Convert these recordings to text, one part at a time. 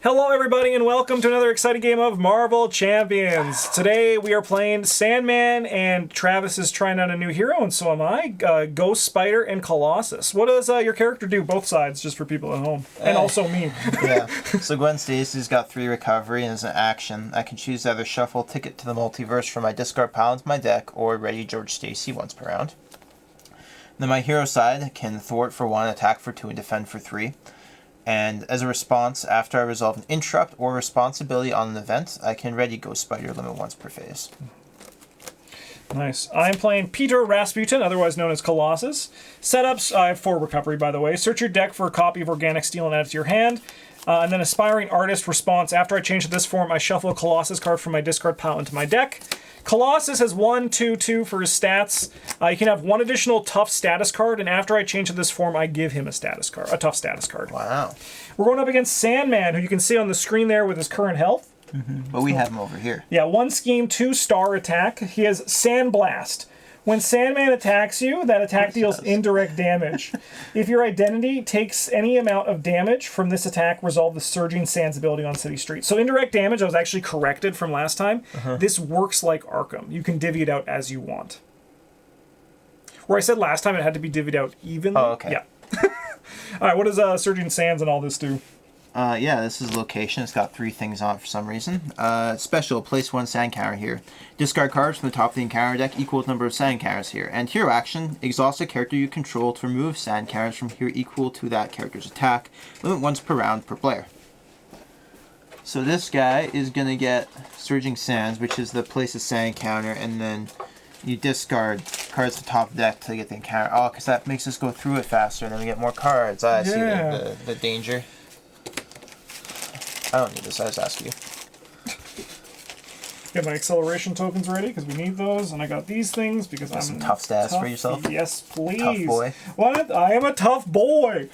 Hello everybody and welcome to another exciting game of Marvel Champions. Today we are playing Sandman and Travis is trying out a new hero and so am I, Ghost Spider and Colossus. What does your character do both sides just for people at home? And also me. Yeah, so Gwen Stacy's got 3 recovery and as an action I can choose to either shuffle Ticket to the Multiverse from my discard pile into my deck or ready George Stacy once per round. Then my hero side can thwart for 1, attack for 2, and defend for 3. And as a response, after I resolve an interrupt or responsibility on an event, I can ready Ghost Spider limit once per phase. Nice. I'm playing Peter Rasputin, otherwise known as Colossus. Setups, I have 4 recovery, by the way. Search your deck for a copy of Organic Steel and add it to your hand. And then Aspiring Artist response. After I change to this form, I shuffle a Colossus card from my discard pile into my deck. Colossus has 1/2/2 for his stats. You can have 1 additional tough status card, and after I change to this form, I give him a status card, a tough status card. Wow. We're going up against Sandman, who you can see on the screen there with his current health. But we have him over here. Yeah, 1 scheme, 2-star attack. He has Sandblast. When Sandman attacks you, that attack deals indirect damage. If your identity takes any amount of damage from this attack, resolve the Surging Sands ability on City Street. So indirect damage, I was actually corrected from last time. This works like Arkham. You can divvy it out as you want. Where I said last time it had to be divvied out evenly. Oh, okay. Yeah. All right, what does Surging Sands and all this do? Yeah, this is location. It's got 3 things on it for some reason. Special, place 1 sand counter here. Discard cards from the top of the encounter deck equal to number of sand counters here. And hero action, exhaust a character you control to remove sand counters from here equal to that character's attack. Limit once per round per player. So this guy is going to get Surging Sands, which is the place a sand counter, and then you discard cards to the top of the deck to get the encounter. Oh, because that makes us go through it faster, and then we get more cards. I see the danger. I don't need this, I just ask you. Get my acceleration tokens ready, because we need those, and I got these things, because I'm some tough stats for yourself? Yes, please. Tough boy. What? I am a tough boy!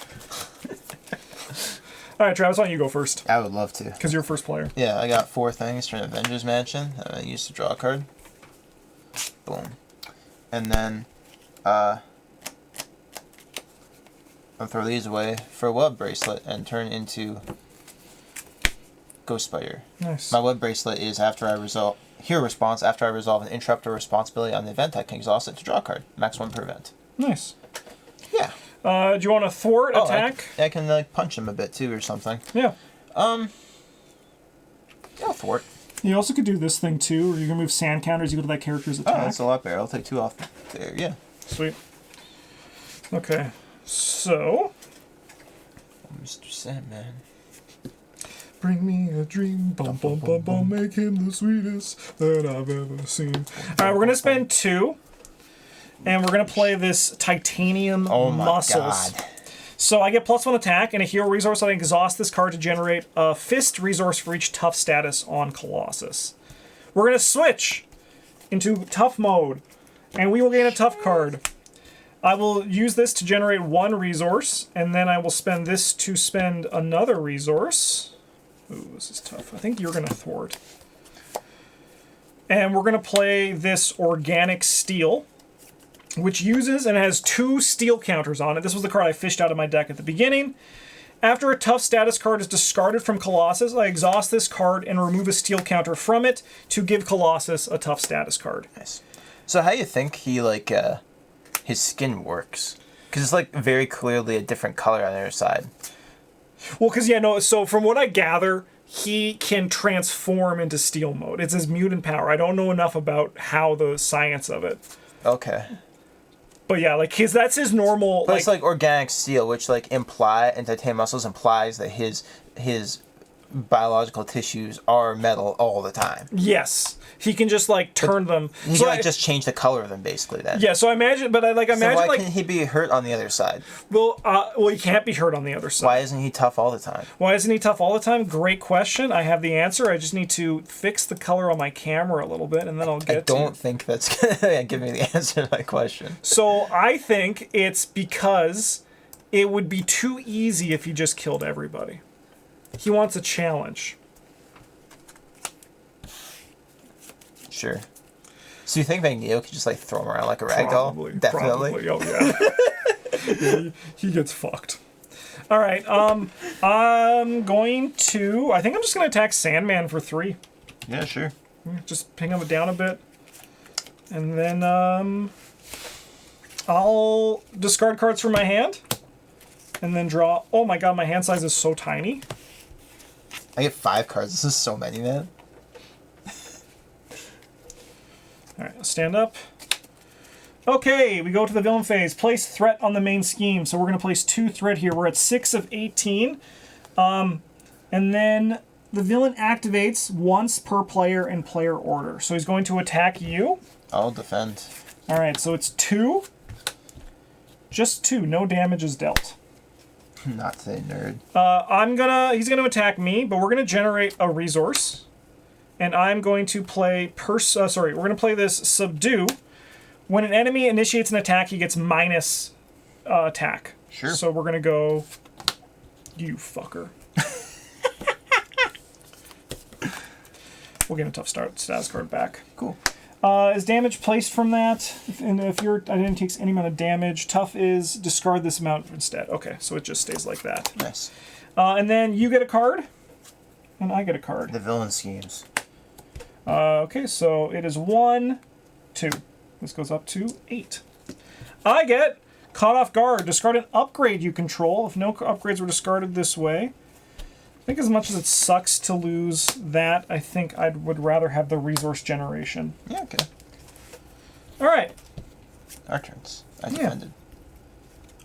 Alright, Travis, why don't you go first? I would love to. Because you're first player. Yeah, I got 4 things from Avengers Mansion that I used to draw a card. Boom. And then, I'll throw these away for a web bracelet and turn into Ghost Spider. Nice. My web bracelet is after I resolve hero response. After I resolve an interrupt or responsibility on the event, I can exhaust it to draw a card. Max 1 per event. Nice. Yeah. Do you want to thwart attack? I can like punch him a bit too or something. Yeah. Yeah, I'll thwart. You also could do this thing too, where you can move sand counters equal to that character's attack. Oh, that's a lot better. I'll take 2 off there. Yeah. Sweet. Okay. So. Mr. Sandman. Bring me a dream, bum bum bum bum, make him the sweetest that I've ever seen. All right, we're gonna spend 2, and we're gonna play this titanium muscles. God. So I get +1 attack and a hero resource. I exhaust this card to generate a fist resource for each tough status on Colossus. We're gonna switch into tough mode, and we will gain a tough card. I will use this to generate 1 resource, and then I will spend this to spend another resource. Ooh, this is tough. I think you're going to thwart. And we're going to play this Organic Steel, which uses and has 2 steel counters on it. This was the card I fished out of my deck at the beginning. After a tough status card is discarded from Colossus, I exhaust this card and remove a steel counter from it to give Colossus a tough status card. Nice. So how do you think he, like, his skin works? Because it's, like, very clearly a different color on the other side. Well, because, yeah, no, so from what I gather, he can transform into steel mode. It's his mutant power. I don't know enough about how the science of it. Okay. But yeah, like, that's his normal... But it's like Organic Steel, which, like, and titanium muscles implies that his biological tissues are metal all the time. Yes. He can just, like, turn them... He can, just change the color of them, basically, then. Yeah, so I imagine... But I imagine, so why can't he be hurt on the other side? Well, he can't be hurt on the other side. Why isn't he tough all the time? Why isn't he tough all the time? Great question. I have the answer. I just need to fix the color on my camera a little bit, and then I'll get to... I don't think that's going to give me the answer to my question. So I think it's because it would be too easy if he just killed everybody. He wants a challenge. Sure. So you think Magneto could just like throw him around like a ragdoll? Probably. Definitely. Probably. Oh yeah. Yeah, he gets fucked. All right. I'm going to. I think I'm just going to attack Sandman for 3. Yeah, sure. Just ping him down a bit, and then I'll discard cards from my hand, and then draw. Oh my god, my hand size is so tiny. I get 5 cards. This is so many, man. All right, stand up. Okay, we go to the villain phase. Place threat on the main scheme. So we're going to place 2 threat here. We're at 6 of 18. And then the villain activates once per player in player order. So he's going to attack you. I'll defend. All right, so it's 2. Just 2. No damage is dealt. Not today, nerd. He's gonna attack me, but we're gonna generate a resource. And I'm going to play we're gonna play this Subdue. When an enemy initiates an attack, he gets minus attack. Sure. So we're gonna go, you fucker. We'll get a tough start status card back. Cool. Is damage placed from that? If your identity takes any amount of damage, tough is discard this amount instead. Okay, so it just stays like that. Nice. And then you get a card, and I get a card. The villain schemes. Okay, so it is 1, 2. This goes up to 8. I get caught off guard. Discard an upgrade you control. If no upgrades were discarded this way. I think as much as it sucks to lose that, I think I would rather have the resource generation. Yeah, okay. All right. Our turns. I defended.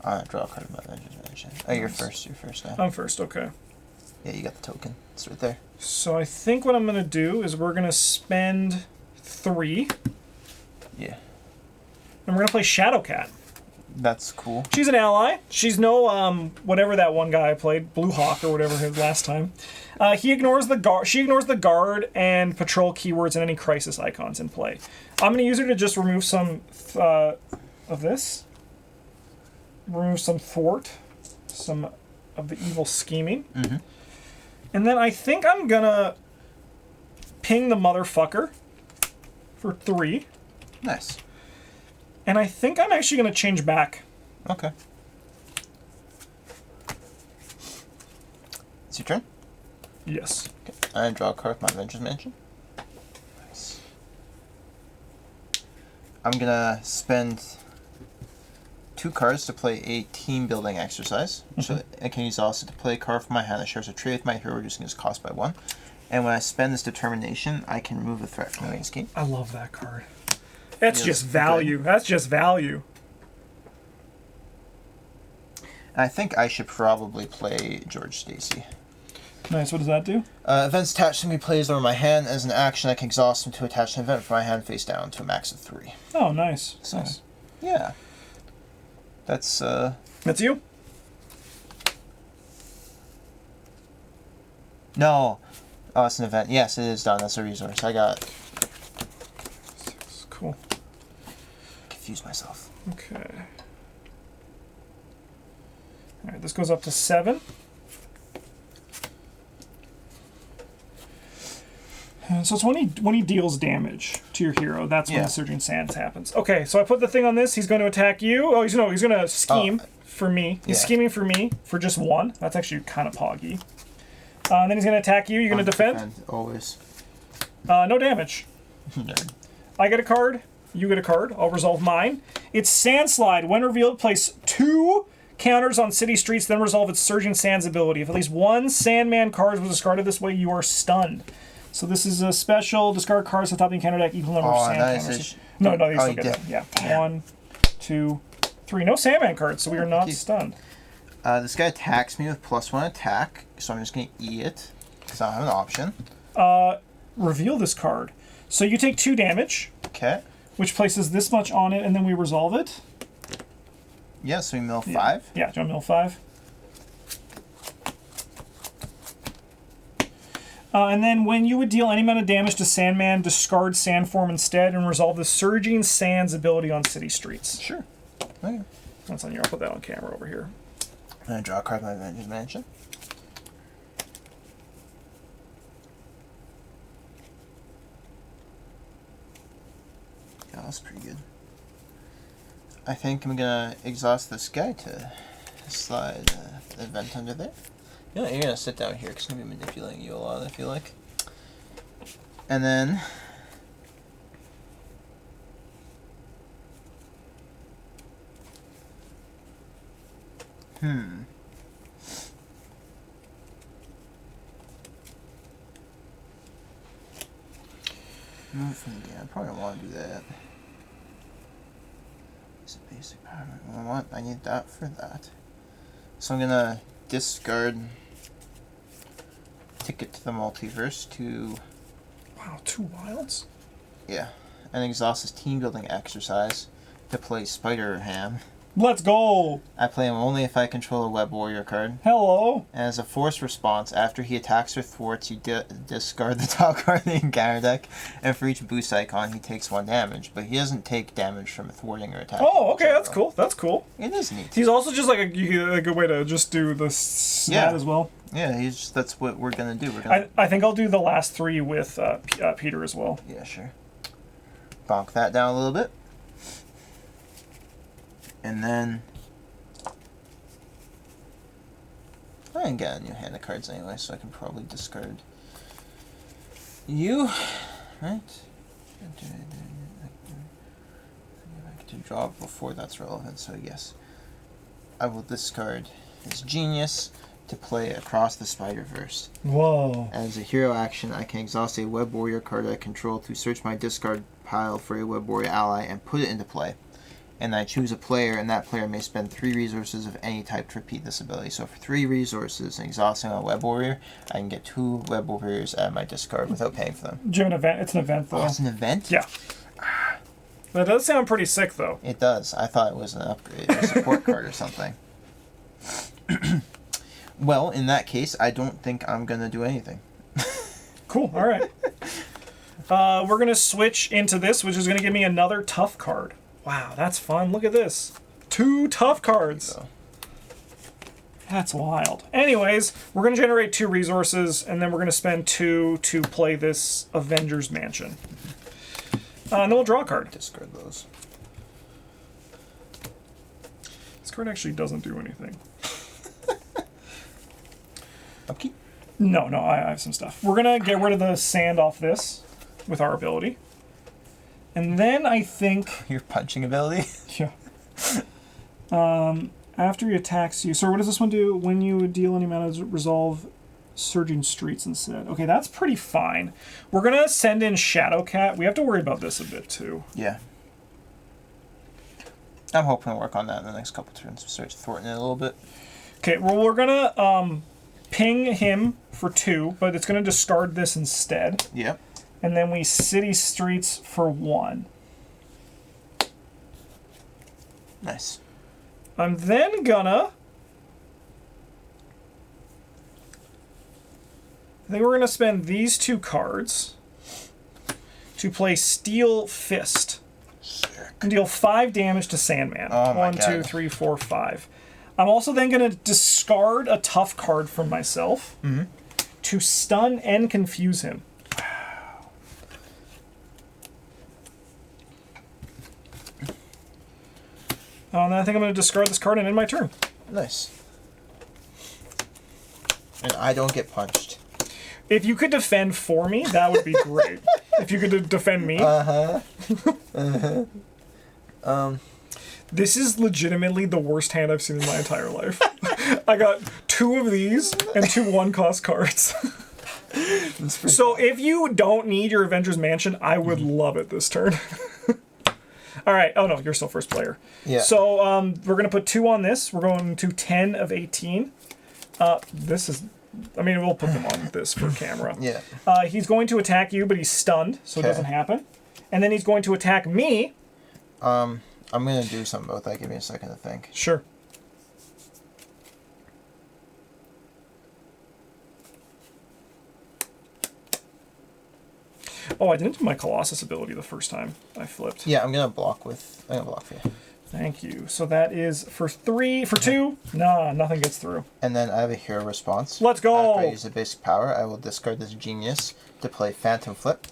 Draw a card of my Avengers Mansion. Oh, you're first. You're first now. I'm first, okay. Yeah, you got the token. It's right there. So I think what I'm going to do is we're going to spend 3. Yeah. And we're going to play Shadowcat. That's cool. She's an ally. She's no whatever that one guy I played, Blue Hawk or whatever his last time. He ignores the guard. She ignores the guard and patrol keywords and any crisis icons in play. I'm going to use her to just remove some of this. Remove some thwart, some of the evil scheming. Mm-hmm. And then I think I'm going to ping the motherfucker for 3. Nice. And I think I'm actually going to change back. Okay. It's your turn? Yes. Okay. I draw a card with my Avengers Mansion. Nice. I'm going to spend 2 cards to play a team building exercise. Mm-hmm. So I can use also to play a card from my hand that shares a trait with my hero, reducing its cost by 1. And when I spend this determination, I can remove a threat from the main scheme. I love that card. That's just value. That's just value. I think I should probably play George Stacy. Nice. What does that do? Events attached to me plays over my hand. As an action, I can exhaust them to attach an event from my hand face down to a max of 3. Oh, nice. So, Nice. yeah. That's That's you? No. Oh, it's an event. Yes, it is done. That's a resource. I got 6. Cool. confused myself. Okay. All right, this goes up to 7. And so it's when he deals damage to your hero. That's when the Surging Sands happens. Okay, so I put the thing on this. He's going to attack you. Oh, he's going to scheme for me. He's scheming for me for just 1. That's actually kind of poggy. And then he's going to attack you. You're going to defend? Always. No damage. Nerd. I get a card. You get a card. I'll resolve mine. It's Sandslide. When revealed, place 2 counters on city streets, then resolve its Surging Sands ability. If at least 1 Sandman card was discarded this way, you are stunned. So this is a special. Discard cards at the top of the encounter deck equal number of sand counters. No, you still get that. Yeah. Damn. 1, 2, 3. No Sandman cards, so we are not stunned. This guy attacks me with +1 attack, so I'm just going to E it, because I don't have an option. Reveal this card. So you take 2 damage. Okay. Which places this much on it, and then we resolve it. Yeah, so we mill 5. Yeah, do you want mill 5? And then when you would deal any amount of damage to Sandman, discard Sandform instead and resolve the Surging Sands ability on city streets. Sure. Okay. That's on you. I'll put that on camera over here. And I draw a card from my Avengers Mansion. Yeah, that's pretty good. I think I'm gonna exhaust this guy to Slide the event under there. You know, you're gonna sit down here because I'm gonna be manipulating you a lot, I feel like. And then move from the game. I probably don't want to do that. It's a basic power. You know what? I need that for that. So I'm gonna discard Ticket to the Multiverse to Wow, 2 wilds? and exhaust his team building exercise to play Spider Ham. Let's go! I play him only if I control a Web Warrior card. Hello! And as a force response, after he attacks or thwarts, you discard the top card of the encounter deck, and for each boost icon, he takes 1 damage. But he doesn't take damage from thwarting or attacking. Oh, okay, that's cool. That's cool. It is neat. He's also just like a good way to just do the stat as well. Yeah, that's what we're gonna do. I think I'll do the last 3 with Peter as well. Yeah, sure. Bonk that down a little bit. And then I didn't get a new hand of cards anyway, so I can probably discard you, right? I get to draw before that's relevant, so yes. I will discard this Genius to play across the Spider-Verse. Whoa. As a hero action, I can exhaust a Web Warrior card I control to search my discard pile for a Web Warrior ally and put it into play. And I choose a player, and that player may spend 3 resources of any type to repeat this ability. So for 3 resources and exhausting a Web Warrior, I can get 2 Web Warriors out of my discard without paying for them. Do you have an event? It's an event, though. Oh, it's an event? Yeah. That does sound pretty sick, though. It does. I thought it was an upgrade, a support card or something. Well, in that case, I don't think I'm going to do anything. Cool, alright. We're going to switch into this, which is going to give me another tough card. Wow, that's fun. Look at this. 2 tough cards. That's wild. Anyways, we're going to generate 2 resources, and then we're going to spend 2 to play this Avengers Mansion. And then we'll draw a card. Discard those. This card actually doesn't do anything. Upkeep? No, I have some stuff. We're going to get rid of the sand off this with our ability. And then I think... Your punching ability? Yeah. After he attacks you... So what does this one do? When you deal any amount of resolve, Surging Streets instead. Okay, that's pretty fine. We're going to send in Shadowcat. We have to worry about this a bit, too. Yeah. I'm hoping to work on that in the next couple turns. Start thwarting it a little bit. Okay, well, we're going to ping him for 2, but it's going to discard this instead. Yep. And then we City Streets for 1. Nice. I'm then gonna... I think we're gonna spend these 2 cards to play Steel Fist. Sick. And deal 5 damage to Sandman. Oh my 1, God. 2, 3, 4, 5. I'm also then gonna discard a tough card from myself to stun and confuse him. And then I think I'm going to discard this card and end my turn. Nice. And I don't get punched. If you could defend for me, that would be great. If you could defend me. This is legitimately the worst hand I've seen in my entire life. I got 2 of these and 2 1-cost cards. So if you don't need your Avengers Mansion, I would love it this turn. All right. Oh, no, you're still first player. Yeah. So we're going to put 2 on this. We're going to 10 of 18. This is... I mean, we'll put them on this for camera. Yeah. He's going to attack you, but he's stunned, so it doesn't happen. And then he's going to attack me. I'm going to do something about that. Give me a second to think. Sure. Oh, I didn't do my Colossus ability the first time I flipped. Yeah, I'm going to block for you. Thank you. So that is for 3, for 2. Nah, nothing gets through. And then I have a hero response. Let's go! After I use a basic power, I will discard this Genius to play Phantom Flip.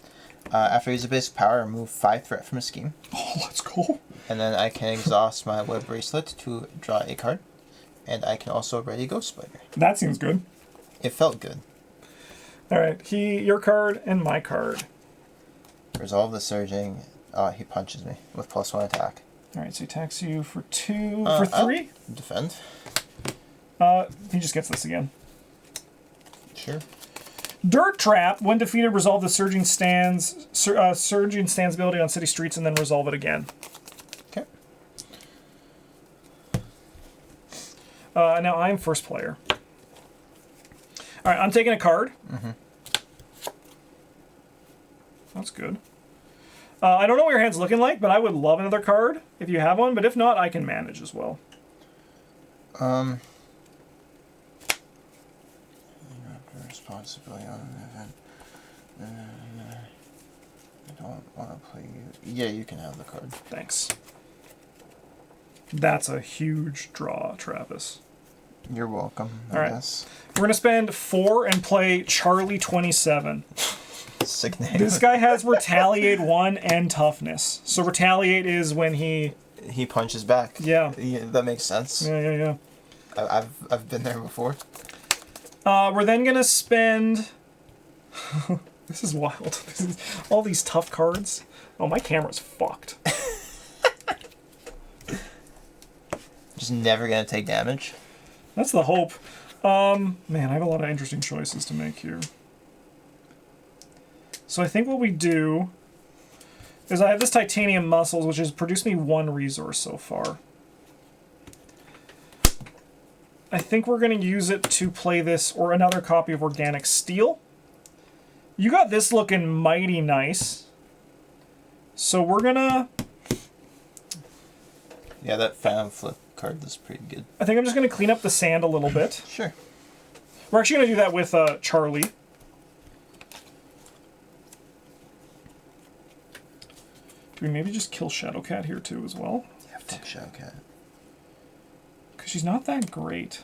After I use a basic power, I remove 5 threat from a scheme. Oh, let's go. And then I can exhaust my Web Bracelet to draw a card. And I can also ready Ghost Spider. That seems good. It felt good. All right, your card and my card. Resolve the surging. He punches me with +1 attack. All right, so he attacks you for 2, for 3. I'll defend. He just gets this again. Sure. Dirt Trap. When defeated, resolve the surging stands ability on city streets, and then resolve it again. Okay. Now I'm first player. All right, I'm taking a card. Mm-hmm. That's good. I don't know what your hand's looking like, but I would love another card if you have one. But if not, I can manage as well. Responsibility on an event. I don't want to play you. Yeah, you can have the card. Thanks. That's a huge draw, Travis. You're welcome. All right. Guess. We're going to spend 4 and play Charlie 27. Sick name. This guy has Retaliate 1 and Toughness. So Retaliate is when he punches back. Yeah. That makes sense. Yeah. I've been there before. We're then going to spend... This is wild. All these tough cards. Oh, my camera's fucked. Just never going to take damage. That's the hope. Man, I have a lot of interesting choices to make here. So I think what we do is I have this Titanium Muscles, which has produced me 1 resource so far. I think we're going to use it to play this or another copy of Organic Steel. You got this looking mighty nice. So we're going to... Yeah, that Phantom Flip card is pretty good. I think I'm just going to clean up the sand a little bit. Sure. We're actually going to do that with Charlie. Do we maybe just kill Shadowcat here too as well? Yeah, fuck Shadowcat. Because she's not that great.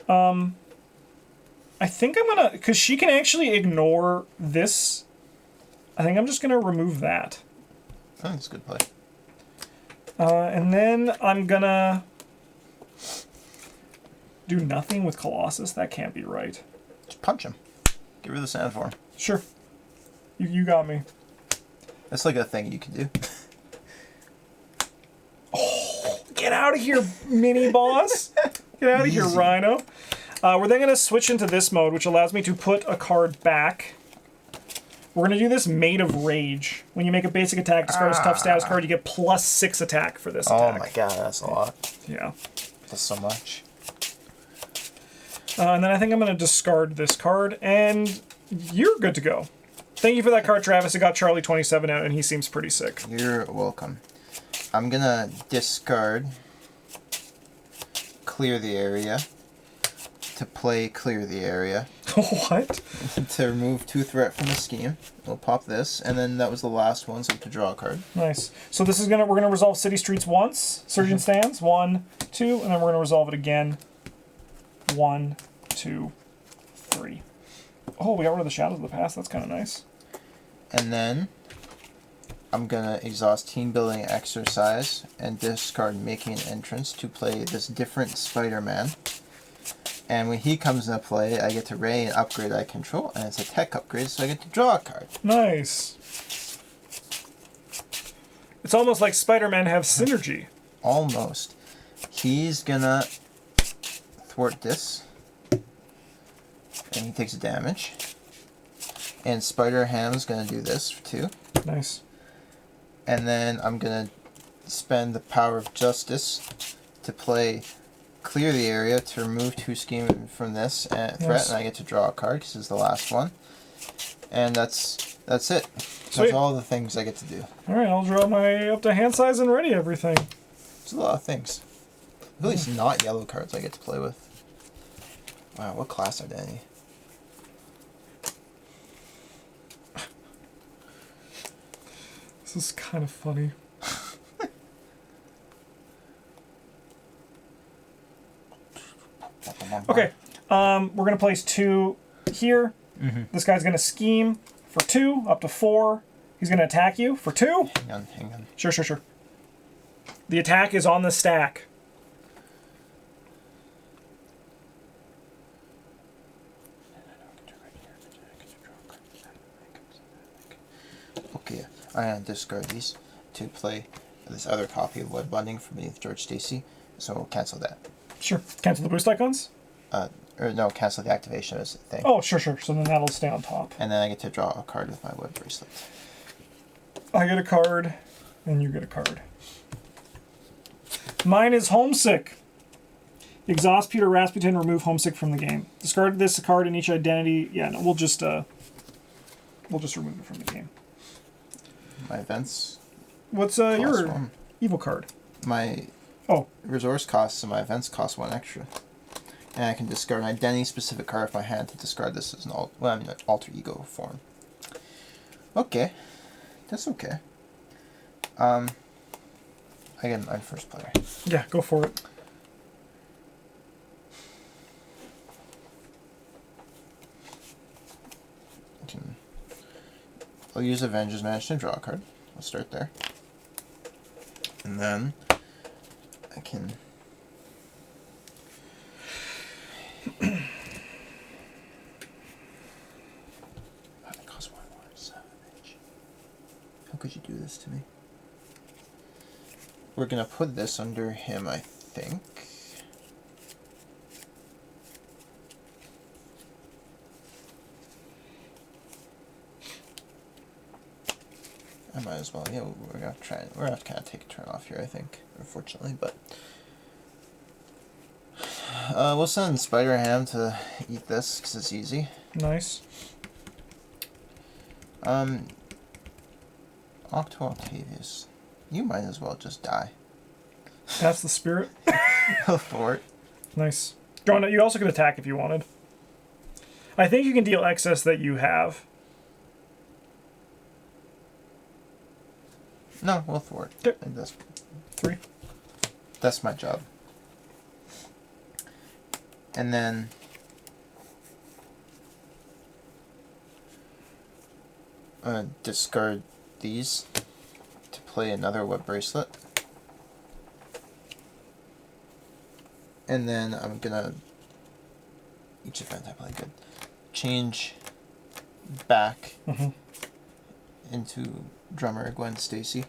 I think I'm gonna... Because she can actually ignore this. I think I'm just gonna remove that. Oh, that's a good play. And then I'm gonna... do nothing with Colossus. That can't be right. Just punch him. Get rid of the sand for him. Sure. You got me. That's like a thing you can do. Oh, get out of here, mini boss. Get out of here, Rhino. We're then going to switch into this mode, which allows me to put a card back. We're going to do this Maid of Rage. When you make a basic attack, discard a tough status card, you get +6 attack for this attack. Oh my god, that's a lot. Yeah. That's so much. And then I think I'm going to discard this card, and you're good to go. Thank you for that card, Travis. It got Charlie 27 out, and he seems pretty sick. You're welcome. I'm gonna discard Clear the Area to play Clear the Area. What? To remove 2 threat from the scheme. We'll pop this, and then that was the last one, so to draw a card. Nice. So this is we're gonna resolve City Streets once. Surgeon Stands 1, 2, and then we're gonna resolve it again. 1, 2, 3. Oh, we got rid of the Shadows of the Past. That's kind of nice. And then I'm gonna exhaust Team Building Exercise and discard Making an Entrance to play this different Spider-Man. And when he comes into play, I get to raid an upgrade I control, and it's a tech upgrade, so I get to draw a card. Nice. It's almost like Spider-Man have synergy. Almost. He's gonna thwart this, and he takes damage. And Spider-Ham's gonna do this for 2. Nice. And then I'm gonna spend the Power of Justice to play Clear the Area to remove 2 scheme from this threat, Yes. and I get to draw a card because it's the last one. And that's it. Sweet. That's all the things I get to do. All right, I'll draw my up to hand size and ready everything. It's a lot of things. At least not yellow cards I get to play with. Wow, what class identity? This is kind of funny. Okay, we're gonna place 2 here. This guy's gonna scheme for 2 up to 4. He's gonna attack you for 2. Hang on. Sure. The attack is on the stack. I'm going to discard these to play this other copy of Blood Bonding from Beneath George Stacy. So we'll cancel that. Sure. Cancel the boost icons? Or no, cancel the activation of this thing. Oh, sure. So then that'll stay on top. And then I get to draw a card with my web bracelet. I get a card, and you get a card. Mine is Homesick. Exhaust Peter Rasputin, remove Homesick from the game. Discard this card in each identity. Yeah, no, we'll just remove it from the game. My events. What's your one. evil card? My resource costs and my events cost 1 extra. And I can discard an identity-specific card of my hand to discard this as an alter ego form. Okay. That's okay. I get my first player. Yeah, go for it. I'll use Avengers Mansion to draw a card. I'll start there. And then I can that costs 1 more savage. How could you do this to me? We're gonna put this under him, I think. I might as well. Yeah, we're gonna try. We're gonna have to kind of take a turn off here, I think, unfortunately. But we'll send Spider Ham to eat this because it's easy. Nice. Octavius, you might as well just die. That's the spirit. Go for it. Nice. You also could attack if you wanted. I think you can deal excess that you have. No, we'll thwart. Okay. That's 3. That's my job. And then discard these to play another web bracelet. And then I'm gonna each event I play good. Change back into drummer Gwen Stacy.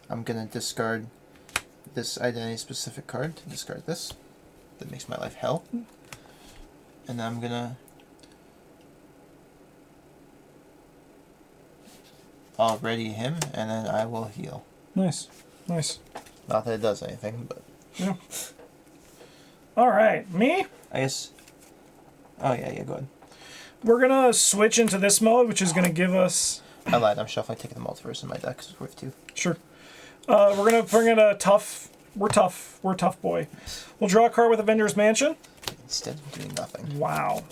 I'm gonna discard this identity specific card to discard this. That makes my life hell. And I'm gonna ready him, and then I will heal. Nice. Nice. Not that it does anything, but Yeah. All right, me? I guess. Oh yeah, go ahead. We're gonna switch into this mode, which is gonna give us. I lied. I'm shuffling, taking the multiverse in my deck because it's worth 2. Sure. We're gonna bring in a tough. We're tough. We're a tough boy. We'll draw a card with Avengers Mansion. Instead of doing nothing. Wow.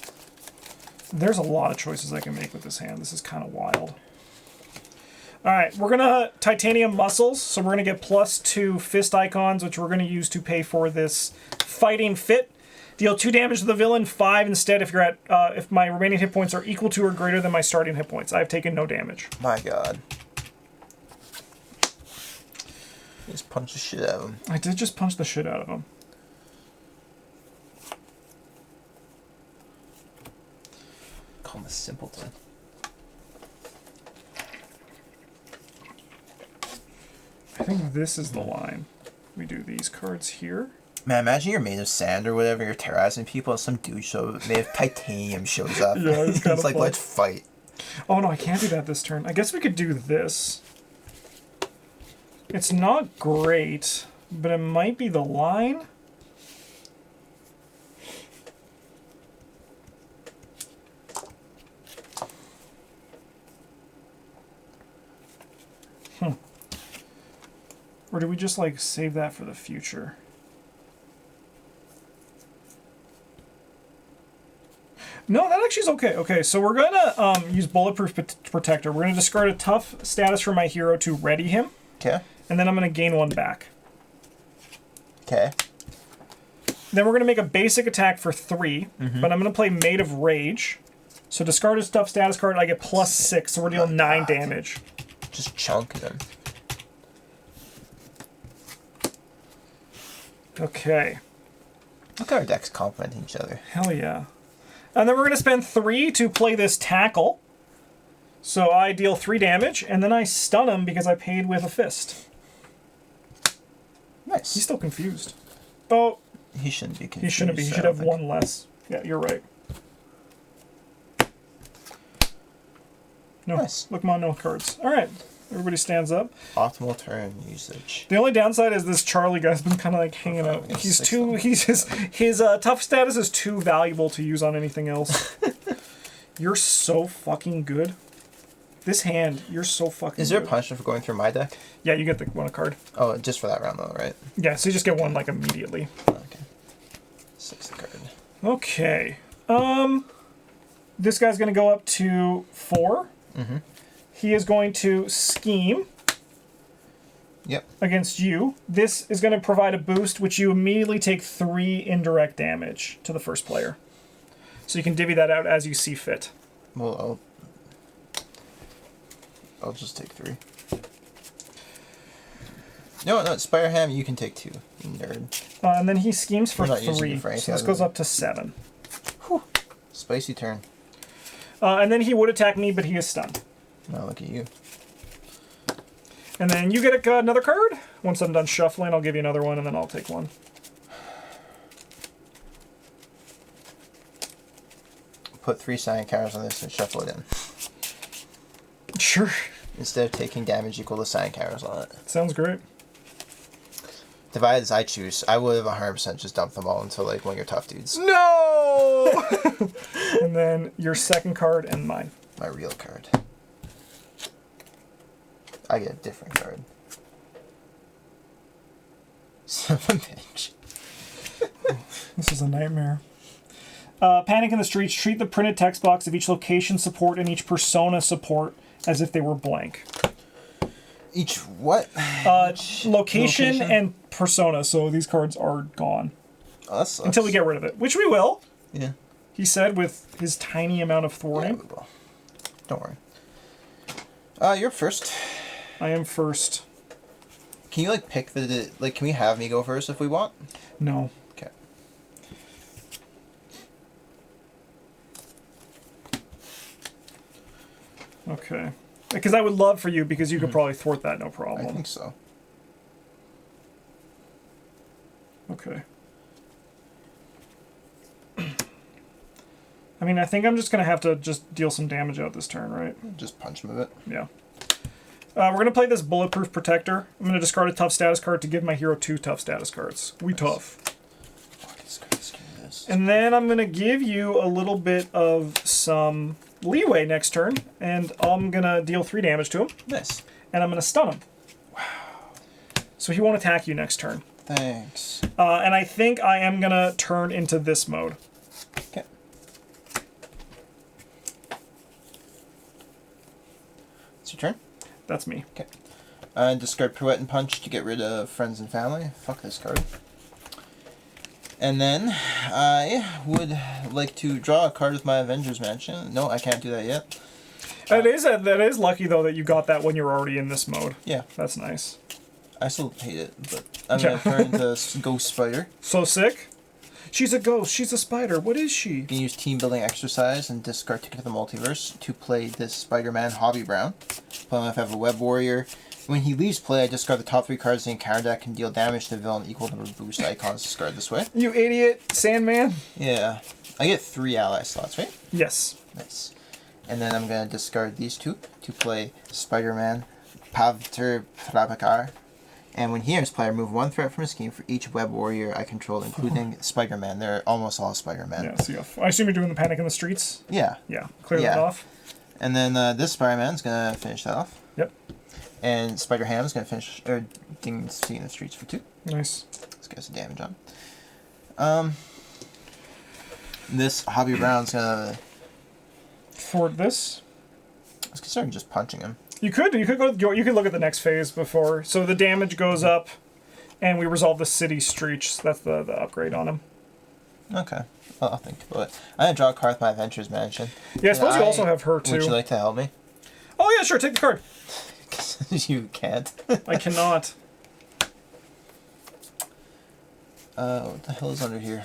There's a lot of choices I can make with this hand. This is kind of wild. All right, we're gonna titanium muscles, so we're gonna get +2 fist icons, which we're gonna use to pay for this fighting fit. Deal 2 damage to the villain, 5 instead if you're at if my remaining hit points are equal to or greater than my starting hit points. I've taken no damage. My God. Just punch the shit out of him. I did just punch the shit out of him. Call him a simpleton. I think this is the line. We do these cards here. Man, imagine you're made of sand or whatever, you're terrorizing people, and some dude made of titanium shows up. Yeah, it's kind of like, fun. let's fight. Oh no, I can't do that this turn. I guess we could do this. It's not great, but it might be the line. Or do we just like save that for the future? No, that actually is okay. Okay, so we're gonna use Bulletproof Protector. We're gonna discard a tough status for my hero to ready him. Okay. And then I'm gonna gain 1 back. Okay. Then we're gonna make a basic attack for 3, but I'm gonna play Maid of Rage. So discard a tough status card, I get +6, so we're dealing 9 damage. Just chunk them. Okay. Look at our decks complementing each other. Hell yeah. And then we're gonna spend 3 to play this Tackle. So I deal 3 damage, and then I stun him because I paid with a fist. Nice. He's still confused. Oh, He shouldn't be confused. he shouldn't be. He should have 1 less. Yeah, you're right. No, Nice. look, no cards. All right, everybody stands up. Optimal turn usage. The only downside is this Charlie guy's been kind of like hanging out. He's too. His tough status is too valuable to use on anything else. You're so fucking good. This hand, you're so fucking. Is there good. a punishment for going through my deck? Yeah, you get the one a card. Oh, just for that round though, right? Yeah, so you just get one like immediately. Okay. 6th card. Okay. This guy's gonna go up to 4. Mm-hmm. He is going to scheme. Yep. Against you. This is going to provide a boost, which you immediately take 3 indirect damage to the first player. So you can divvy that out as you see fit. Well, I'll just take 3. No, Spireham, you can take 2. You nerd. And then he schemes for We're not using 3. it for anything So this other goes than- up to 7. Whew. Spicy turn. And then he would attack me, but he is stunned. Now look at you. And then you get another card. Once I'm done shuffling, I'll give you another one, and then I'll take one. Put 3 sign counters on this and shuffle it in. Sure. Instead of taking damage equal to sign counters on it. Sounds great. Divided as I choose, I would have 100% just dumped them all into like one of your tough dudes. No! And then your second card and mine. My real card. I get a different card. Son of a bitch. This is a nightmare. Panic in the Streets. Treat the printed text box of each location support and each persona support as if they were blank. Each what? Location and persona, so these cards are gone. Oh, that sucks. Until we get rid of it, which we will. Yeah. He said with his tiny amount of Yeah, thwarting. we will. Don't worry. You're first. I am first. Can you like pick the like? Can we have me go first if we want? No. Okay. Okay. Because I would love for you, because you could probably thwart that, no I problem. think so. Okay. I mean, I think I'm just going to have to just deal some damage out this turn, right? Just punch him a bit. Yeah. We're going to play this Bulletproof Protector. I'm going to discard a tough status card to give my hero 2 tough status cards. We tough. Oh, I can discard this. And then I'm going to give you a little bit of some leeway next turn, and I'm going to deal 3 damage to him, Nice. and I'm going to stun him. Wow. So he won't attack you next turn. Thanks. And I think I am going to turn into this mode. Okay. It's your turn. That's me. Okay. Discard Pirouette and Punch to get rid of friends and family. Fuck this card. And then I would like to draw a card with my Avengers Mansion. No, I can't do that yet. That is lucky, though, that you got that when you're already in this mode. Yeah. That's nice. I still hate it, but I'm going to turn into Ghost Spider. So sick. She's a ghost. She's a spider. What is she? You can use Team Building Exercise and discard Ticket to the Multiverse to play this Spider-Man Hobby Brown. Play him if I have a Web Warrior. When he leaves play, I discard the top 3 cards in the encounter deck and deal damage to the villain equal to the boost icons discarded this way. You idiot, Sandman. Yeah. I get 3 ally slots, right? Yes. Nice. And then I'm going to discard these 2 to play Spider-Man Pavter Prabhakar. And when he enters play, I remove 1 threat from his scheme for each Web Warrior I control, including Spider-Man. They're almost all Spider-Man. Yeah, so I assume you're doing the Panic in the Streets? Yeah. Yeah. Clear that off. And then this Spider-Man's going to finish that off. Yep. And Spider-Ham is going to finish, or Ding Sea in the Streets for 2. Nice. This guy's some damage on. This Hobby Brown's going to... Thwart this. I was considering just punching him. You could look at the next phase before. So the damage goes up, and we resolve the city streets. That's the upgrade on him. Okay. Well, I'll think about it. I'm going to draw a card with my Adventures Mansion. Yeah, I suppose you also have her, too. Would you like to help me? Oh, yeah, sure. Take the card. You can't. I cannot. What the hell is under here?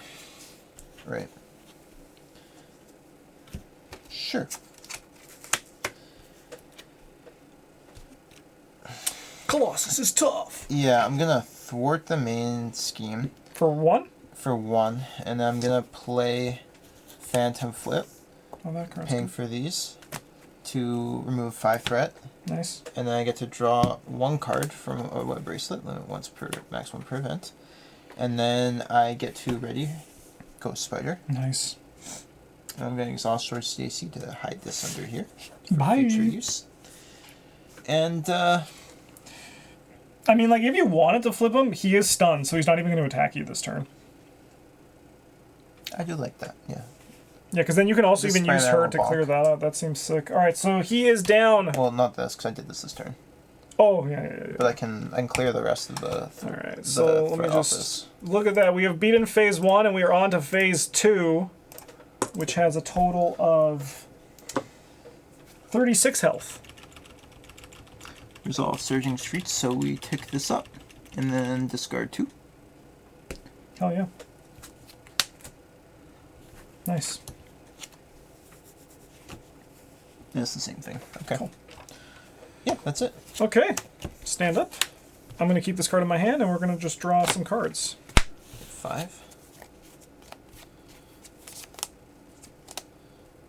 Right. Sure. Colossus is tough. Yeah, I'm gonna thwart the main scheme For 1? for 1, and then I'm gonna play Phantom Flip, Oh, that card's paying good. for these to remove 5 threat, Nice. and then I get to draw 1 card from a web bracelet, limit once per max 1 per event, and then I get to ready Ghost Spider. Nice. And I'm gonna exhaust George Stacy to hide this under here for Bye. future use. And I mean, like, if you wanted to flip him, he is stunned, so he's not even going to attack you this turn. I do like that, yeah. Yeah, because then you can also This even use spider her will to bonk. clear that out. That seems sick. All right, so he is down. Well, not this, because I did this turn. Oh, yeah. But I can clear the rest of the. All right, the so let me threat just office. look at that. We have beaten phase 1, and we are on to phase 2, which has a total of 36 health. Resolve Surging Streets, so we tick this up, and then discard 2. Hell yeah. Nice. And it's the same thing. Okay. Cool. Yeah, that's it. Okay, stand up. I'm going to keep this card in my hand, and we're going to just draw some cards. 5.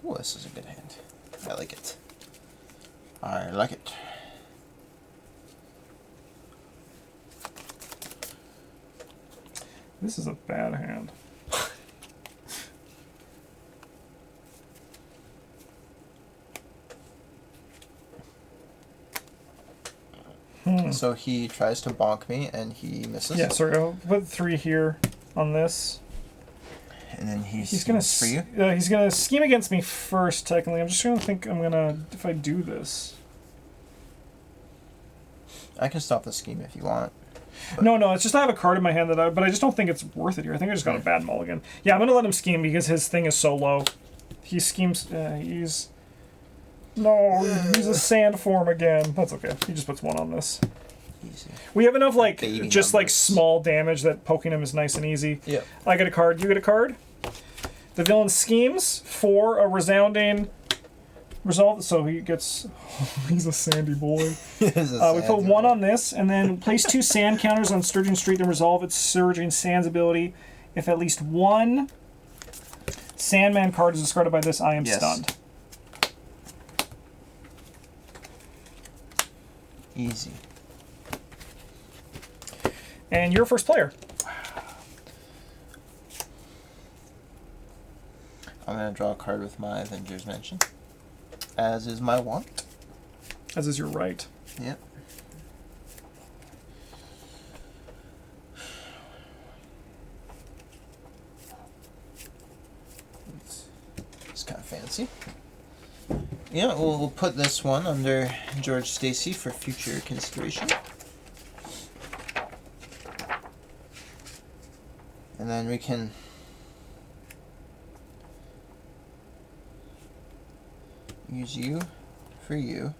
Oh, this is a good hand. I like it. I like it. This is a bad hand. So he tries to bonk me, and he misses. Yeah, sorry, I'll put 3 here on this. And then He's gonna for you. he's gonna scheme against me first. Technically, I'm just gonna think I'm gonna if I do this. I can stop the scheme if you want. But No, it's just I have a card in my hand but I just don't think it's worth it here. I think I just got a bad mulligan. Yeah, I'm gonna let him scheme because his thing is so low. He schemes. He's a sand form again. That's okay. He just puts 1 on this. Easy. We have enough like Baby just like numbers. small damage that poking him is nice and easy. Yep. I get a card. You get a card. The villain schemes for a resounding resolve. So he gets. He's a sandy boy. We put 1 on this, and then place 2 sand counters on Sturgeon Street and resolve its Surging Sand's ability. If at least 1 Sandman card is discarded by this, I am stunned. Easy. And you're first player. I'm gonna draw a card with my Avengers Mansion, as is my want. As is your right. Yep. It's kind of fancy. Yeah, we'll put this one under George Stacy for future consideration. And then we can use you for you.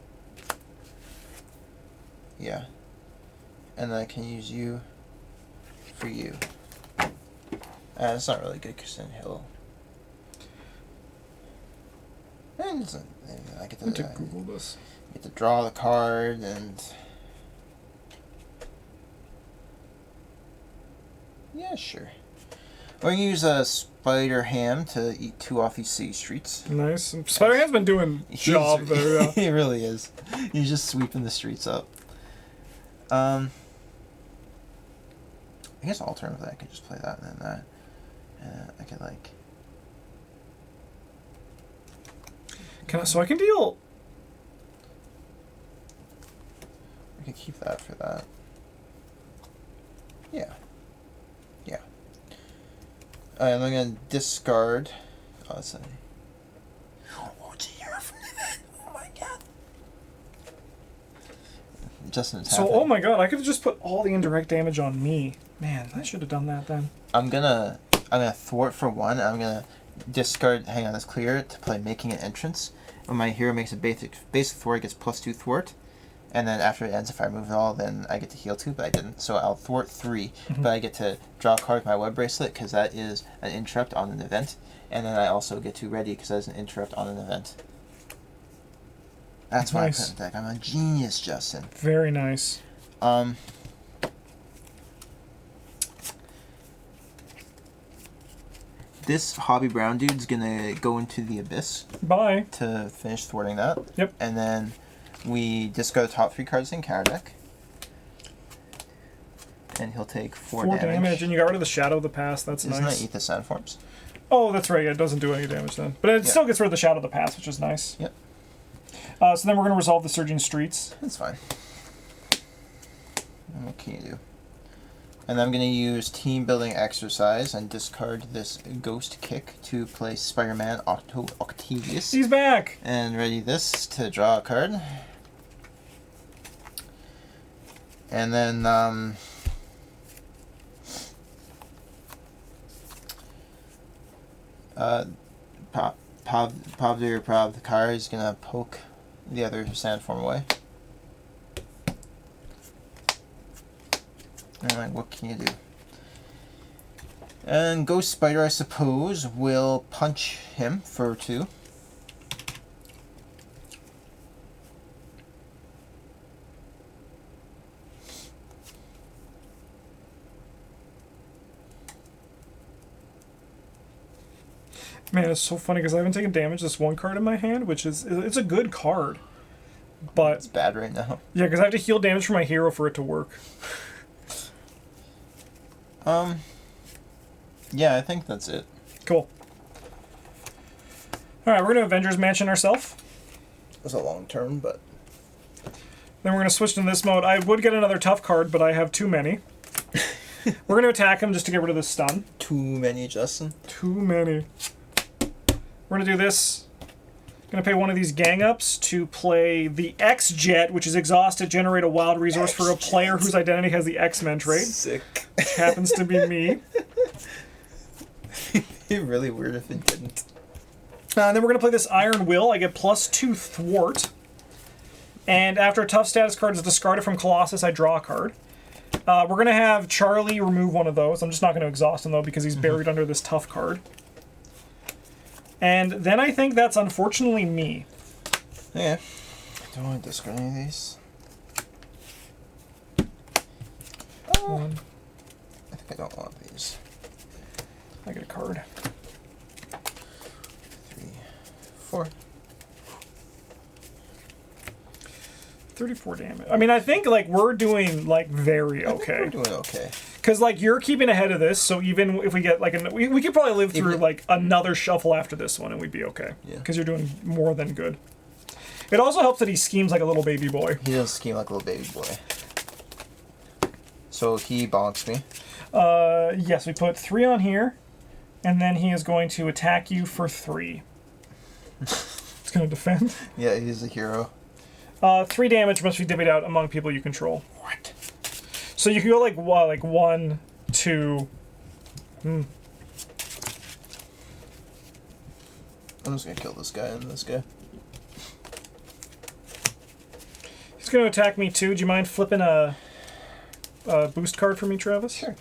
Yeah. And then I can use you for you. It's not really good because then he'll. And I get Let me to Google this. get to draw the card and. Yeah, sure. We're gonna use a Spider Ham to eat 2 off these city streets. Nice. Spider-Man's been doing job there. Yeah. He really is. He's just sweeping the streets up. I guess alternatively I could just play that and then that. I could like. So I can deal. I could keep that for that. Yeah. Yeah. Alright, I'm gonna discard. Oh, that's a. Oh, it's a hero from the event. Oh my god. Justin, it's So, happening. oh my god, I could have just put all the indirect damage on me. Man, I should have done that then. I'm gonna thwart for 1. I'm gonna discard. Hang on, let's clear it to play making an entrance. When my hero makes a basic thwart, it gets +2 thwart, and then after it ends, if I remove it all, then I get to heal 2, but I didn't. So I'll thwart 3, but I get to draw a card with my web bracelet because that is an interrupt on an event, and then I also get to ready because that is an interrupt on an event. That's why Nice. I put it deck. I'm a genius, Justin. Very nice. This Hobby Brown dude's gonna go into the abyss Bye. to finish thwarting that. Yep. And then we discard the top 3 cards in Counter Deck. And he'll take 4 damage. And you got rid of the Shadow of the Past. That's Doesn't nice. that eat the Sandforms? Oh, that's right. Yeah, it doesn't do any damage then. But it still gets rid of the Shadow of the Past, which is nice. Yep. So then we're going to resolve the Surging Streets. That's fine. And what can you do? And I'm going to use Team Building Exercise and discard this Ghost Kick to play Spider-Man Octavius. He's back! And ready this to draw a card. And then, Pavdir is going to poke the other Sandform away. And like, what can you do? And Ghost Spider, I suppose, will punch him for 2. Man, it's so funny because I haven't taken damage this one card in my hand, which is... It's a good card. But... It's bad right now. Yeah, because I have to heal damage for my hero for it to work. Yeah, I think that's it. Cool. Alright, we're going to Avengers Mansion ourselves. It was a long turn, but... Then we're going to switch to this mode. I would get another tough card, but I have too many. We're going to attack him just to get rid of the stun. Too many, Justin. Too many. We're going to do this. Going to pay one of these gang ups to play the X-Jet, which is exhausted, generate a wild resource for a player whose identity has the X-Men trait. Sick. Which happens to be me. It'd be really weird if it didn't. And then we're going to play this Iron Will. I get +2 thwart. And after a tough status card is discarded from Colossus, I draw a card. We're going to have Charlie remove one of those. I'm just not going to exhaust him, though, because he's buried under this tough card. And then I think that's unfortunately me. Yeah. Don't want to discard any of these. One. I think I don't want these. I get a card. 3, 4. 34 damage. I mean, I think, like, we're doing, like, very okay. We're doing okay. Because, like, you're keeping ahead of this, so even if we get, like, we could probably live through, like, another shuffle after this one, and we'd be okay. Yeah. Because you're doing more than good. It also helps that he schemes like a little baby boy. He does scheme like a little baby boy. So he bonks me. Yes, we put 3 on here, and then he is going to attack you for 3. It's going to defend. Yeah, he's a hero. 3 damage must be divvied out among people you control. What? So you can go like 1, 2. I'm just gonna kill this guy and this guy. He's going to attack me too. Do you mind flipping a boost card for me, Travis? Sure.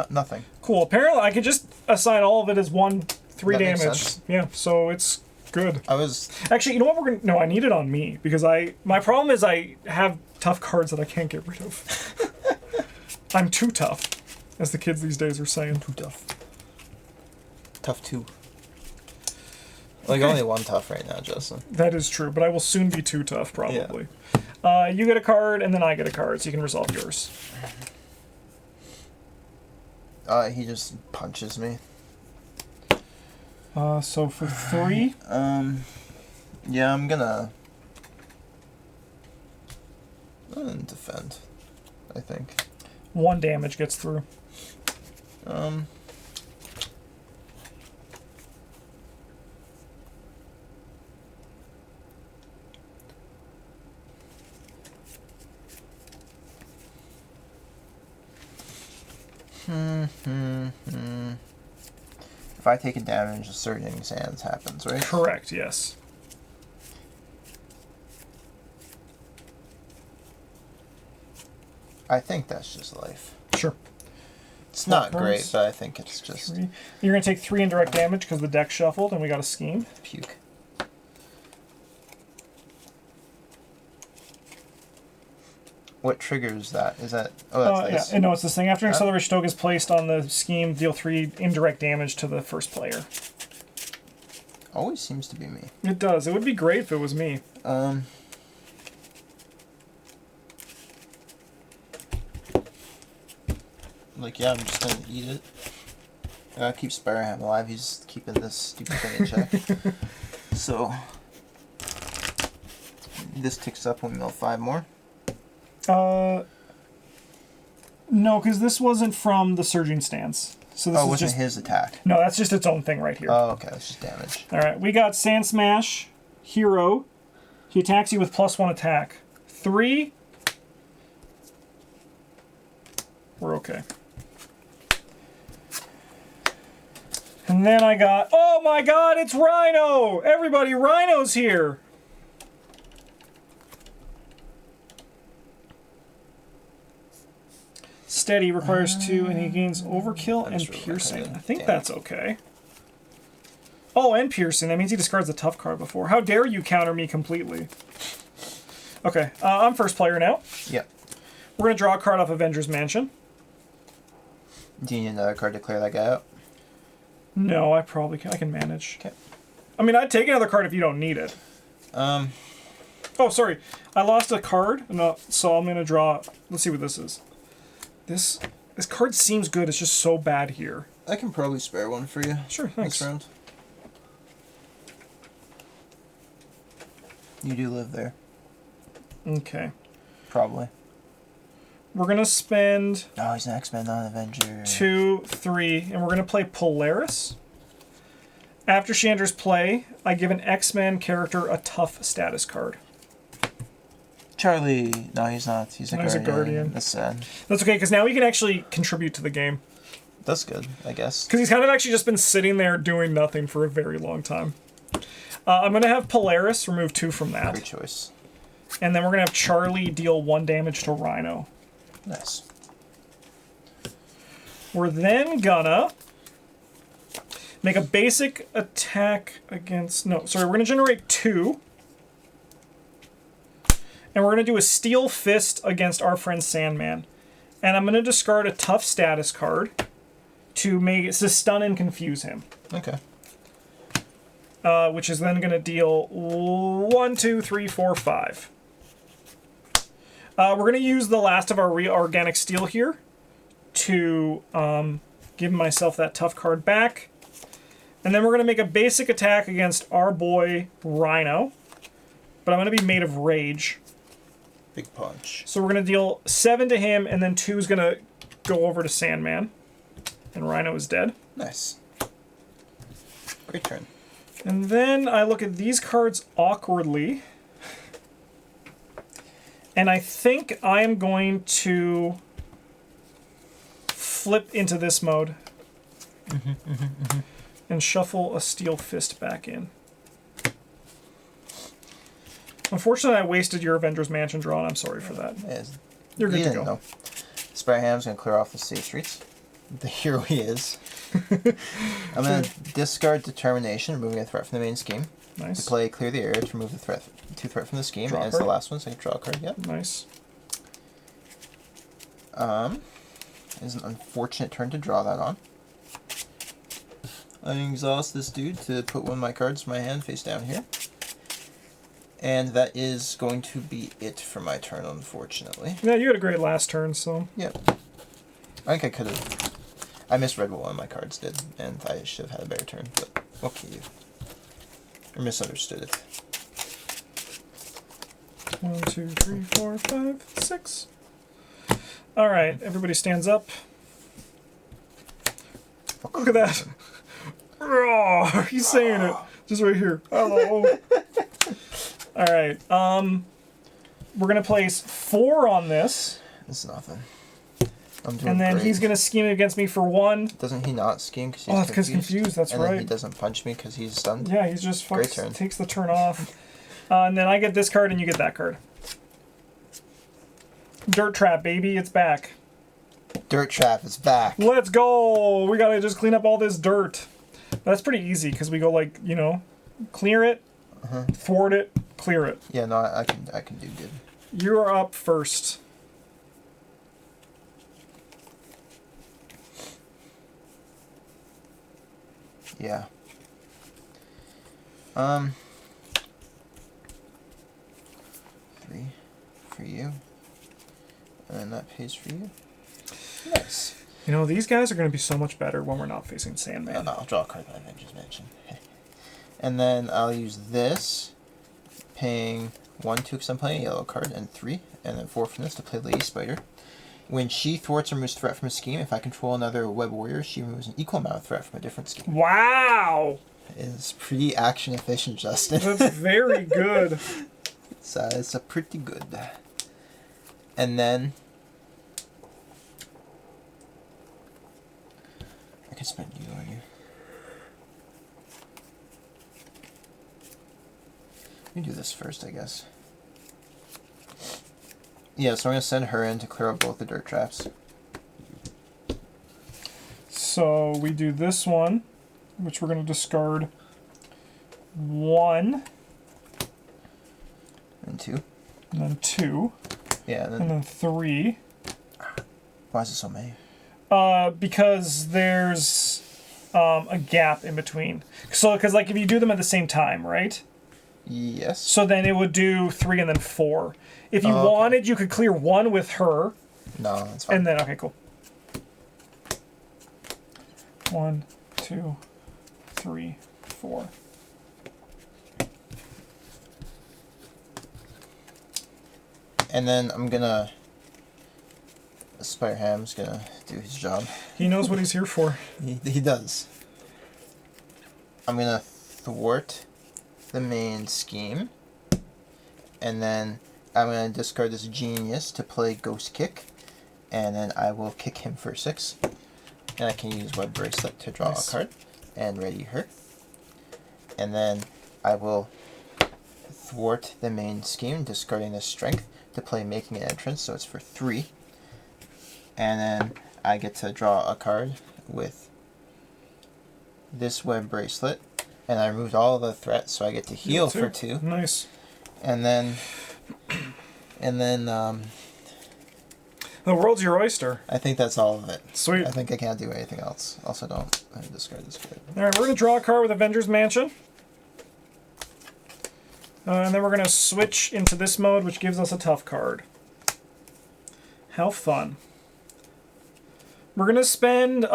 Nothing. Cool. Apparently, I could just assign all of it as 3 That makes damage. sense. Yeah, so it's good. I was... Actually, you know what we're gonna... No, I need it on me, because my problem is I have tough cards that I can't get rid of. I'm too tough, as the kids these days are saying. Too tough. Tough 2. Like, only 1 tough right now, Justin. That is true, but I will soon be too tough, probably. Yeah. You get a card, and then I get a card, so you can resolve yours. He just punches me. So for 3? Yeah, I'm gonna defend, I think. 1 damage gets through. If I take a damage, a Surging Sands happens, right? Correct, yes. I think that's just life. Sure. It's not great, but I think it's just... 3. You're going to take 3 indirect damage because the deck shuffled and we got a scheme. Puke. What triggers that? Is that... Oh, that's this. Yeah, no, it's this thing. After an acceleration token is placed on the scheme, deal 3 indirect damage to the first player. Always seems to be me. It does. It would be great if it was me. Like, yeah, I'm just gonna eat it. I gotta keep Sparrowham alive. He's keeping this stupid thing in check. So... This ticks up when we mill 5 more. No, because this wasn't from the surging stance. So this it is wasn't just his attack. No, that's just its own thing right here. Oh, okay, that's just damage. All right, we got Sand Smash, Hero. He attacks you with +1 attack. 3. We're okay. And then I got, oh my god, it's Rhino! Everybody, Rhino's here! Steady requires 2, and he gains Overkill and Piercing. I think that's okay. Oh, and Piercing. That means he discards a tough card before. How dare you counter me completely? Okay, I'm first player now. Yep. We're going to draw a card off Avengers Mansion. Do you need another card to clear that guy out? No, I can manage. Okay. I mean, I'd take another card if you don't need it. Oh, sorry. I lost a card, so I'm going to draw... Let's see what this is. This card seems good. It's just so bad here. I can probably spare one for you. Sure, thanks. This round. You do live there. Okay. Probably. We're going to spend... Oh, he's an X-Men, not an Avenger. 2, 3, and we're going to play Polaris. After she enters play, I give an X-Men character a tough status card. Charlie. No, he's not. He's a guardian. That's sad. That's okay, because now he can actually contribute to the game. That's good, I guess. Because he's kind of actually just been sitting there doing nothing for a very long time. I'm going to have Polaris remove 2 from that. Great choice. And then we're going to have Charlie deal 1 damage to Rhino. Nice. We're then gonna make a basic attack against... No, sorry, we're going to generate 2. And we're going to do a Steel Fist against our friend Sandman. And I'm going to discard a tough status card to stun and confuse him. Okay. Which is then going to deal 1, 2, 3, 4, 5. We're going to use the last of our organic steel here to give myself that tough card back. And then we're going to make a basic attack against our boy Rhino. But I'm going to be made of rage. Big punch. So we're going to deal 7 to him, and then 2 is going to go over to Sandman. And Rhino is dead. Nice. Great turn. And then I look at these cards awkwardly. And I think I am going to flip into this mode. And shuffle a Steel Fist back in. Unfortunately, I wasted your Avengers Mansion draw, and I'm sorry for that. Yeah, You're good to go. Sparrowham's going to clear off the safe streets. The hero he is. I'm going to discard Determination, removing a threat from the main scheme. Nice. To play Clear the Area to remove the threat from the scheme. Draw and it's the last one, so I can draw a card. Yep. Nice. It's an unfortunate turn to draw that on. I exhaust this dude to put one of my cards in my hand face down here. And that is going to be it for my turn, unfortunately. Yeah, you had a great last turn, so... Yep. I think I could have... I misread what one of my cards did, and I should have had a better turn, but okay. Or misunderstood it. 1, 2, 3, 4, 5, 6. Alright, everybody stands up. Look at that. Oh, he's saying it. Just right here. Hello. Alright, we're going to place 4 on this. It's nothing. I'm doing and then great. he's going to scheme against me for 1. Doesn't he not scheme because he's confused? Oh, because confused, that's and right. And he doesn't punch me because he's stunned? Yeah, he's just Great turn. Takes the turn off. And then I get this card and you get that card. Dirt Trap, baby, it's back. Dirt Trap is back. Let's go! We gotta just clean up all this dirt. That's pretty easy because we go like, clear it, thwart it, clear it. Yeah, no, I can do good. You're up first. Yeah. 3 for you. And that pays for you. Nice. You know, these guys are going to be so much better when we're not facing Sandman. I'll draw a card that I just mentioned. And then I'll use this, paying 1, 2 because I'm playing a yellow card, and 3, and then 4 from this to play Lady Spider. When she thwarts or removes threat from a scheme, if I control another web warrior, she removes an equal amount of threat from a different scheme. Wow! It's pretty action efficient, Justin. That's very good. It's a pretty good. And then I can spend you on you. Let me do this first, I guess. Yeah, so I'm going to send her in to clear up both the dirt traps. So we do this one, which we're going to discard 1. And 2. And then 2. Yeah, And then 3. Why is it so many? Because there's a gap in between. So, because like if you do them at the same time, right? Yes. So then it would do 3 and then 4. If you Okay. wanted, you could clear 1 with her. No, that's fine. And then, okay, cool. 1, 2, 3, 4. And then I'm gonna... Spider-Ham's gonna do his job. He knows what he's here for. He does. I'm gonna thwart the main scheme. And then I'm gonna discard this genius to play Ghost Kick. And then I will kick him for 6. And I can use Web Bracelet to draw Nice. a card. And ready her. And then I will thwart the main scheme, discarding this strength to play Making an Entrance, so it's for 3. And then I get to draw a card with this Web Bracelet. And I removed all the threats, so I get to heal for 2. Nice. And then The world's your oyster. I think that's all of it. Sweet. I think I can't do anything else. Also, don't discard this card. All right, we're going to draw a card with Avengers Mansion. And then we're going to switch into this mode, which gives us a tough card. How fun. We're going to spend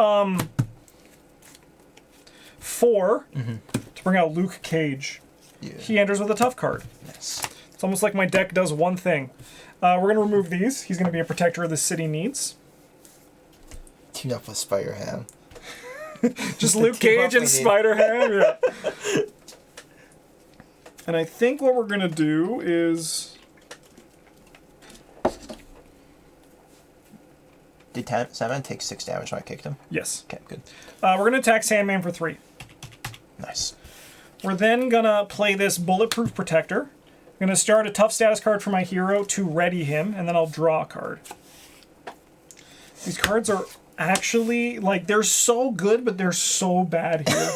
4 to bring out Luke Cage. Yeah. He enters with a tough card. Yes. It's almost like my deck does one thing. We're going to remove these. He's going to be a protector the city needs. Team up with Spider-Ham. Just Luke Team up Cage and we need. Spider-Ham. Yeah. And I think what we're going to do is... Did Sandman take 6 damage when I kicked him? Yes. Okay, good. We're going to attack Sandman for 3. Nice. We're then going to play this Bulletproof Protector. I'm going to start a tough status card for my hero to ready him, and then I'll draw a card. These cards are actually, like, they're so good, but they're so bad here.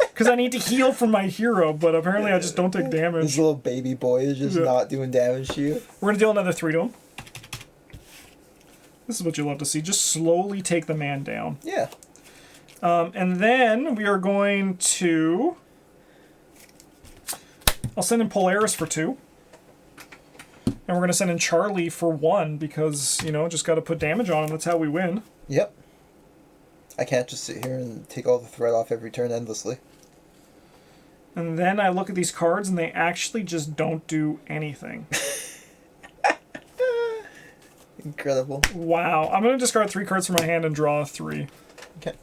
Because I need to heal from my hero, but apparently I just don't take This damage. little baby boy is just Yeah. not doing damage to you. We're going to deal another 3 to him. This is what you love to see. Just slowly take the man down. Yeah. And then we are going to... I'll send in Polaris for 2. And we're going to send in Charlie for 1 because, you know, just got to put damage on him. That's how we win. Yep. I can't just sit here and take all the threat off every turn endlessly. And then I look at these cards and they actually just don't do anything. Incredible. Wow. I'm going to discard 3 cards from my hand and draw 3. Okay.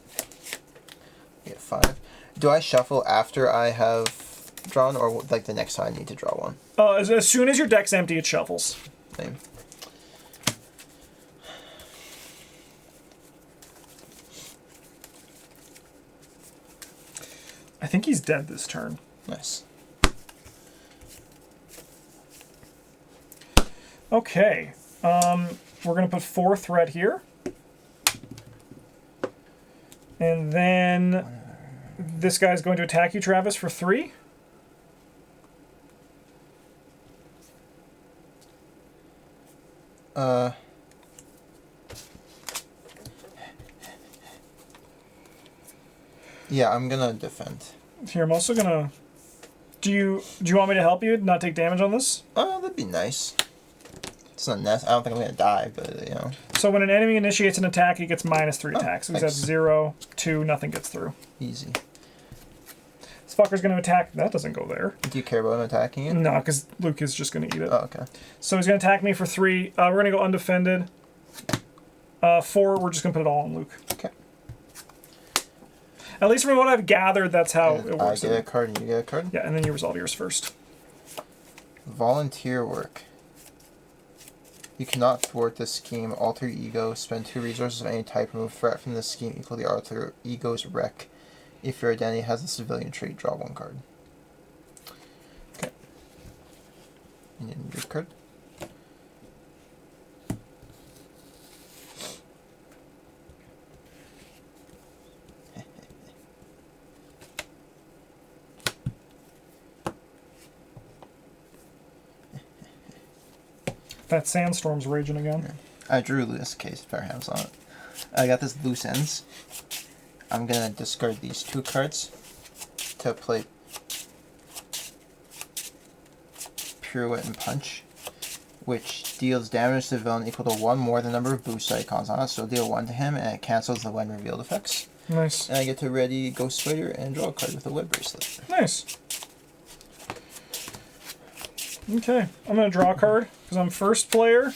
Get 5. Do I shuffle after I have drawn, or like the next time I need to draw one? As soon as your deck's empty, it shuffles. Same. I think he's dead this turn. Nice. Okay. We're going to put 4 threat here. And then this guy's going to attack you, Travis, for 3. Yeah, I'm gonna defend. Here, I'm also gonna... Do you want me to help you not take damage on this? Oh, that'd be nice. It's not necessary. I don't think I'm gonna die, but you know. So when an enemy initiates an attack, he gets -3 attacks. So he's at thanks. 0, 2, nothing gets through. Easy. This fucker's gonna attack. That doesn't go there. Do you care about him attacking you? No, because Luke is just gonna eat it. Oh, okay. So he's gonna attack me for 3. We're gonna go undefended. 4, we're just gonna put it all on Luke. Okay. At least from what I've gathered, that's how And it works. I get a card and you get a card? Yeah, and then you resolve yours first. Volunteer work. You cannot thwart this scheme. Alter ego. Spend 2 resources of any type. Remove threat from this scheme equal to the alter ego's wreck. If your identity has a civilian trait, draw 1 card. Okay. And then your card. That sandstorm's raging again. I drew this case pair of hands on it. I got this loose ends. I'm gonna discard these 2 cards to play Pirouette and Punch, which deals damage to the villain equal to 1 more than the number of boost icons on it, so deal 1 to him, and it cancels the when revealed effects. Nice. And I get to ready Ghost Spider and draw a card with a web bracelet. Nice. Okay, I'm gonna draw a card because I'm first player.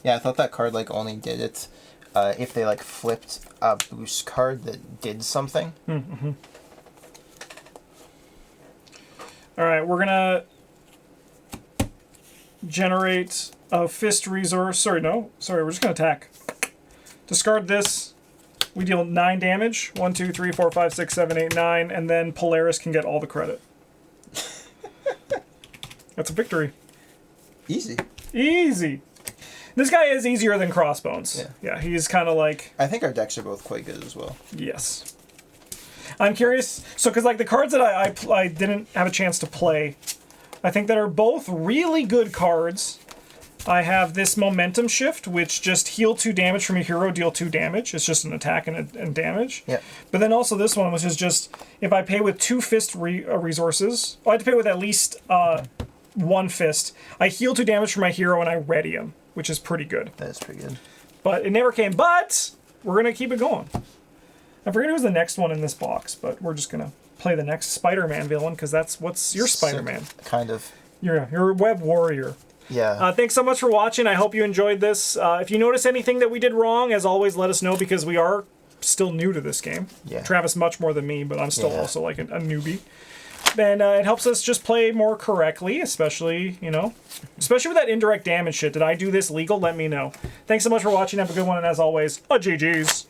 Yeah, I thought that card like only did it if they like flipped a boost card that did something. Mm-hmm. All right, we're gonna generate a fist resource. Sorry, we're just gonna attack. Discard this. We deal 9 damage. 1, 2, 3, 4, 5, 6, 7, 8, 9, and then Polaris can get all the credit. That's a victory. Easy. Easy. This guy is easier than Crossbones. Yeah, he's kind of like... I think our decks are both quite good as well. Yes. I'm curious, so because like the cards that I didn't have a chance to play, I think that are both really good cards. I have this Momentum Shift, which just heal 2 damage from your hero, deal 2 damage. It's just an attack and damage. Yeah. But then also this one, which is just, if I pay with 2 fist resources, I have to pay with at least 1 fist, I heal 2 damage from my hero and I ready him, which is pretty good. That is pretty good. But it never came, but we're going to keep it going. I forget who's the next one in this box, but we're just going to play the next Spider-Man villain, because what's your Spider-Man? Kind of. You're a web warrior. Yeah. Thanks so much for watching. I hope you enjoyed this. If you notice anything that we did wrong, as always, let us know, because we are still new to this game. Yeah. Travis much more than me, but I'm still also like a newbie. And it helps us just play more correctly, especially with that indirect damage shit. Did I do this legal? Let me know. Thanks so much for watching. Have a good one, and as always, GG's.